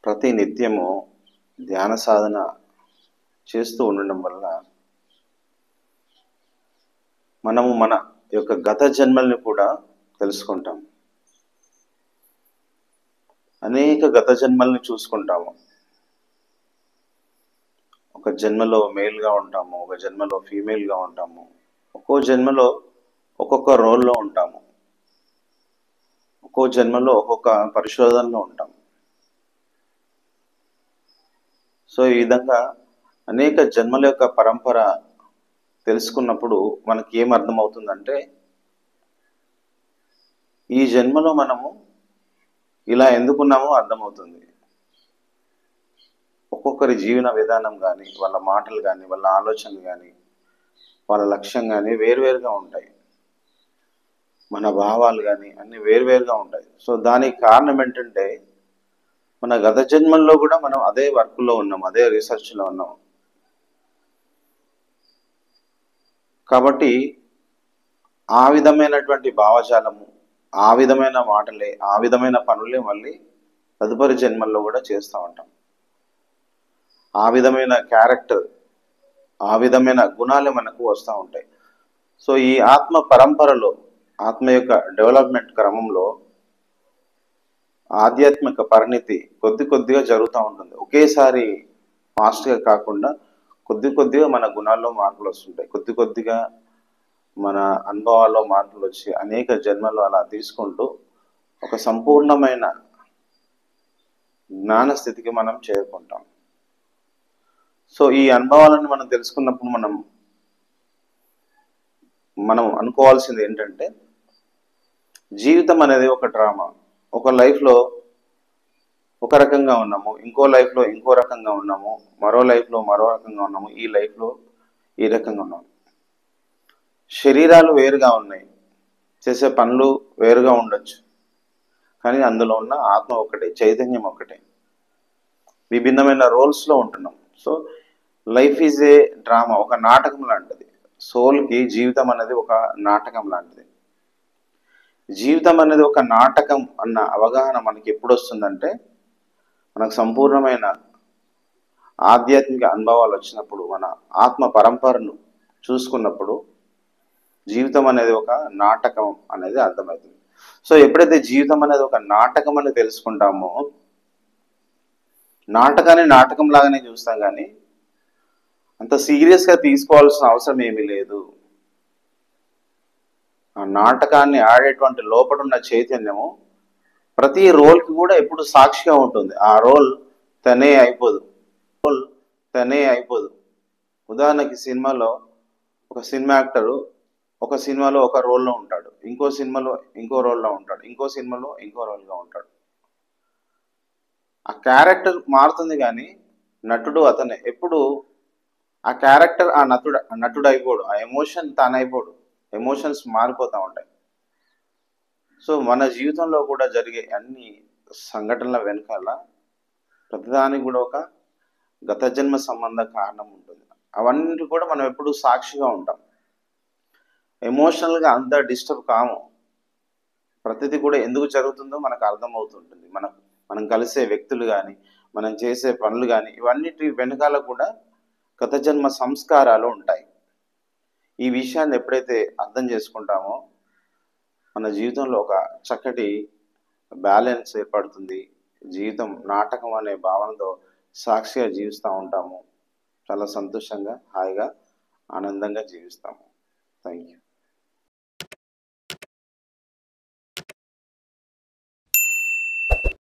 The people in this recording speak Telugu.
ప్రతి నిత్యము ధ్యాన సాధన చేస్తూ ఉండడం వల్ల మనము మన యొక్క గత జన్మల్ని కూడా తెలుసుకుంటాం. అనేక గత జన్మల్ని చూసుకుంటాము. ఒక జన్మలో మేల్గా ఉంటాము, ఒక జన్మలో ఫీమేల్గా ఉంటాము, ఒక్కో జన్మలో ఒక్కొక్క రోల్లో ఉంటాము, ఒక్కో జన్మలో ఒక్కొక్క పరిశోధనలో ఉంటాము. సో ఈ విధంగా అనేక జన్మల యొక్క పరంపర తెలుసుకున్నప్పుడు మనకి ఏం అర్థమవుతుందంటే, ఈ జన్మలో మనము ఇలా ఎందుకున్నామో అర్థమవుతుంది. ఒక్కొక్కరి జీవన విధానం కానీ, వాళ్ళ మాటలు కానీ, వాళ్ళ ఆలోచనలు కానీ, వాళ్ళ లక్ష్యం కానీ వేరువేరుగా ఉంటాయి. మన భావాలు కానీ అన్నీ వేరువేరుగా ఉంటాయి. సో దానికి కారణం ఏంటంటే, మన గత జన్మల్లో కూడా మనం అదే వర్క్లో ఉన్నాం, అదే రీసెర్చ్లో ఉన్నాం. కాబట్టి ఆ విధమైనటువంటి భావజాలము, ఆ విధమైన మాటలే, ఆ విధమైన పనులే మళ్ళీ తదుపరి జన్మల్లో కూడా చేస్తూ ఉంటాం. ఆ విధమైన క్యారెక్టర్, ఆ విధమైన గుణాలే మనకు వస్తూ ఉంటాయి. సో ఈ ఆత్మ పరంపరలో, ఆత్మ యొక్క డెవలప్మెంట్ క్రమంలో ఆధ్యాత్మిక పరిణితి కొద్ది కొద్దిగా జరుగుతూ ఉంటుంది. ఒకేసారి ఫాస్ట్గా కాకుండా కొద్ది కొద్దిగా మన గుణాల్లో మార్పులు వస్తుంటాయి. కొద్ది కొద్దిగా మన అనుభవాల్లో మార్పులు వచ్చి అనేక జన్మలు అలా తీసుకుంటూ ఒక సంపూర్ణమైన జ్ఞాన స్థితికి మనం చేరుకుంటాం. సో ఈ అనుభవాలను మనం తెలుసుకున్నప్పుడు మనం అనుకోవాల్సింది ఏంటంటే, జీవితం అనేది ఒక డ్రామా. ఒక లైఫ్లో ఒక రకంగా ఉన్నాము, ఇంకో లైఫ్లో ఇంకో రకంగా ఉన్నాము, మరో లైఫ్లో మరో రకంగా ఉన్నాము, ఈ లైఫ్లో ఈ రకంగా ఉన్నాము. శరీరాలు వేరుగా ఉన్నాయి, చేసే పనులు వేరుగా ఉండొచ్చు, కానీ అందులో ఉన్న ఆత్మ ఒకటే, చైతన్యం ఒకటే. విభిన్నమైన రోల్స్లో ఉంటున్నాం. So life is a drama, ఒక నాటకం లాంటిది. సోల్కి జీవితం అనేది ఒక నాటకం లాంటిది. జీవితం అనేది ఒక నాటకం అన్న అవగాహన మనకి ఎప్పుడు వస్తుందంటే, మనకు సంపూర్ణమైన ఆధ్యాత్మిక అనుభవాలు వచ్చినప్పుడు, మన ఆత్మ పరంపరను చూసుకున్నప్పుడు జీవితం అనేది ఒక నాటకం అనేది అర్థమవుతుంది. సో ఎప్పుడైతే జీవితం అనేది ఒక నాటకం అని తెలుసుకుంటామో, నాటకాన్ని నాటకం లాగానే చూస్తాం, కానీ అంత సీరియస్గా తీసుకోవాల్సిన అవసరం ఏమీ లేదు. ఆ నాటకాన్ని ఆడేటువంటి లోపడున్న చైతన్యము ప్రతి రోల్కి కూడా ఎప్పుడు సాక్షిగా ఉంటుంది. ఆ రోల్ తనే అయిపోదు. ఉదాహరణకి సినిమాలో ఒక సినిమా యాక్టరు ఒక సినిమాలో ఒక రోల్లో ఉంటాడు, ఇంకో సినిమాలో ఇంకో రోల్లో ఉంటాడు, ఇంకో సినిమాలో ఇంకో రోల్గా ఉంటాడు. ఆ క్యారెక్టర్ మారుతుంది, కానీ నటుడు అతనే. ఎప్పుడు ఆ క్యారెక్టర్ ఆ నటుడు అయిపోడు, ఆ ఎమోషన్ తానైపోడు, ఎమోషన్స్ మారిపోతూ ఉంటాయి. సో మన జీవితంలో కూడా జరిగే అన్ని సంఘటనల వెనకాల ప్రతిదానికి కూడా ఒక గత జన్మ సంబంధ కారణం ఉంటుంది. అవన్నీ కూడా మనం ఎప్పుడు సాక్షిగా ఉంటాం. ఎమోషనల్గా అంత డిస్టర్బ్ కాము. ప్రతిదీ కూడా ఎందుకు జరుగుతుందో మనకు అర్థమవుతుంటుంది. మనం కలిసే వ్యక్తులు కానీ, మనం చేసే పనులు కానీ, ఇవన్నిటి వెనకాల కూడా గత జన్మ సంస్కారాలు ఉంటాయి. ఈ విషయాన్ని ఎప్పుడైతే అర్థం చేసుకుంటామో మన జీవితంలో ఒక చక్కటి బ్యాలెన్స్ ఏర్పడుతుంది. జీవితం నాటకం అనే భావనతో సాక్షిగా జీవిస్తూ ఉంటాము. చాలా సంతోషంగా, హాయిగా, ఆనందంగా జీవిస్తాము. Thank you.